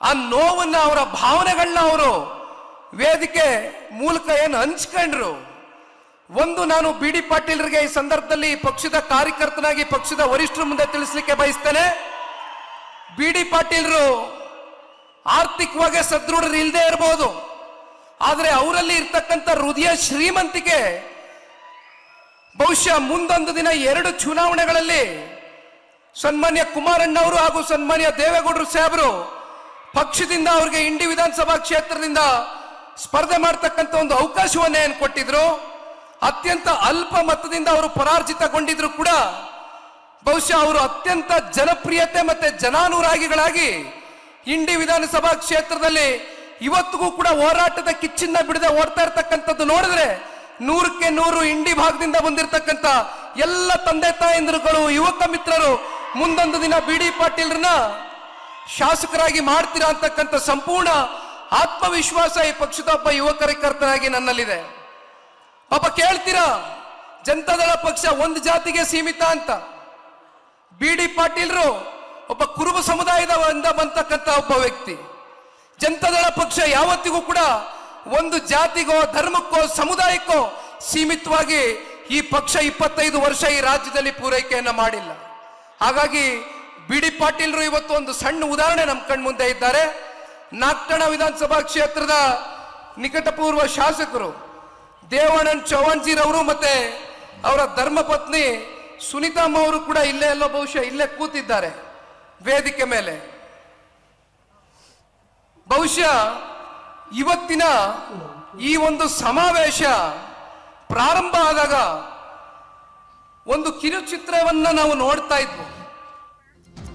ಆ ನೋವನ್ನ, ಅವರ ಭಾವನೆಗಳನ್ನ ಅವರು ವೇದಿಕೆ ಮೂಲಕ ಏನು ಹಂಚ್ಕೊಂಡ್ರು. ಒಂದು ನಾನು ಬಿ ಡಿ ಪಾಟೀಲ್ರಿಗೆ ಈ ಸಂದರ್ಭದಲ್ಲಿ ಪಕ್ಷದ ಕಾರ್ಯಕರ್ತನಾಗಿ ಪಕ್ಷದ ವರಿಷ್ಠರ ಮುಂದೆ ತಿಳಿಸ್ಲಿಕ್ಕೆ ಬಯಸ್ತೇನೆ. ಬಿ ಡಿ ಪಾಟೀಲ್ರು ಆರ್ಥಿಕವಾಗಿ ಸದೃಢರು ಇಲ್ಲದೆ ಇರಬಹುದು, ಆದರೆ ಅವರಲ್ಲಿ ಇರ್ತಕ್ಕಂಥ ಹೃದಯ ಶ್ರೀಮಂತಿಕೆ ಬಹುಶಃ ಮುಂದೊಂದು ದಿನ 2 ಚುನಾವಣೆಗಳಲ್ಲಿ ಸನ್ಮಾನ್ಯ ಕುಮಾರಣ್ಣವರು ಹಾಗೂ ಸನ್ಮಾನ್ಯ ದೇವೇಗೌಡರು ಸಾಹೇಬರು ಪಕ್ಷದಿಂದ ಅವ್ರಿಗೆ ಇಂಡಿ ವಿಧಾನಸಭಾ ಕ್ಷೇತ್ರದಿಂದ ಸ್ಪರ್ಧೆ ಮಾಡತಕ್ಕಂಥ ಒಂದು ಅವಕಾಶವನ್ನೇ ಏನು ಕೊಟ್ಟಿದ್ರು. ಅತ್ಯಂತ ಅಲ್ಪ ಮತದಿಂದ ಅವರು ಪರಾರ್ಜಿತಗೊಂಡಿದ್ರು ಕೂಡ ಬಹುಶಃ ಅವರು ಅತ್ಯಂತ ಜನಪ್ರಿಯತೆ ಮತ್ತೆ ಜನಾನುರಾಗಿಗಳಾಗಿ ಇಂಡಿ ವಿಧಾನಸಭಾ ಕ್ಷೇತ್ರದಲ್ಲಿ ಇವತ್ತಿಗೂ ಕೂಡ ಹೋರಾಟದ ಕಿಚ್ಚಿಂದ ಬಿಡದೆ ಓಡ್ತಾ ಇರ್ತಕ್ಕಂಥದ್ದು ನೋಡಿದ್ರೆ 100ಕ್ಕೆ 100 ಇಂಡಿ ಭಾಗದಿಂದ ಬಂದಿರತಕ್ಕಂಥ ಎಲ್ಲ ತಂದೆ ತಾಯಂದಿರುಗಳು, ಯುವಕ ಮಿತ್ರರು ಮುಂದೊಂದು ದಿನ ಬಿ ಡಿ ಪಾಟೀಲ್ರನ್ನ ಶಾಸಕರಾಗಿ ಮಾಡ್ತೀರಾ ಅಂತಕ್ಕಂಥ ಸಂಪೂರ್ಣ ಆತ್ಮವಿಶ್ವಾಸ ಈ ಪಕ್ಷದ ಒಬ್ಬ ಯುವ ಕಾರ್ಯಕರ್ತನಾಗಿ ನನ್ನಲ್ಲಿದೆ. ಪಾಪ ಕೇಳ್ತೀರಾ, ಜನತಾದಳ ಪಕ್ಷ ಒಂದು ಜಾತಿಗೆ ಸೀಮಿತ ಅಂತ. ಬಿ ಡಿ ಪಾಟೀಲ್ರು ಒಬ್ಬ ಕುರುಬ ಸಮುದಾಯದಿಂದ ಬಂತಕ್ಕಂಥ ಒಬ್ಬ ವ್ಯಕ್ತಿ. ಜನತಾದಳ ಪಕ್ಷ ಯಾವತ್ತಿಗೂ ಕೂಡ ಒಂದು ಜಾತಿಗೋ ಧರ್ಮಕ್ಕೋ ಸಮುದಾಯಕ್ಕೋ ಸೀಮಿತವಾಗಿ ಈ ಪಕ್ಷ 25 ವರ್ಷ ಈ ರಾಜ್ಯದಲ್ಲಿ ಪೂರೈಕೆಯನ್ನ ಮಾಡಿಲ್ಲ. ಹಾಗಾಗಿ ಬಿ ಡಿ ಪಾಟೀಲ್ರು ಇವತ್ತು ಒಂದು ಸಣ್ಣ ಉದಾಹರಣೆ ನಮ್ಮ ಕಣ್ಮುಂದೆ ಇದ್ದಾರೆ. ನಾಗ್ಠಣ ವಿಧಾನಸಭಾ ಕ್ಷೇತ್ರದ ನಿಕಟಪೂರ್ವ ಶಾಸಕರು ದೇವಾನಂದ್ ಚೌಹಾಣ್ಜಿರವರು ಮತ್ತೆ ಅವರ ಧರ್ಮಪತ್ನಿ ಸುನೀತಮ್ಮ ಅವರು ಕೂಡ ಇಲ್ಲೇ ಎಲ್ಲೋ ಬಹುಶಃ ಇಲ್ಲೇ ಕೂತಿದ್ದಾರೆ ವೇದಿಕೆ ಮೇಲೆ. ಬಹುಶಃ ಇವತ್ತಿನ ಈ ಒಂದು ಸಮಾವೇಶ ಪ್ರಾರಂಭ ಆದಾಗ ಒಂದು ಕಿರುಚಿತ್ರವನ್ನ ನಾವು ನೋಡ್ತಾ ಇದ್ವು.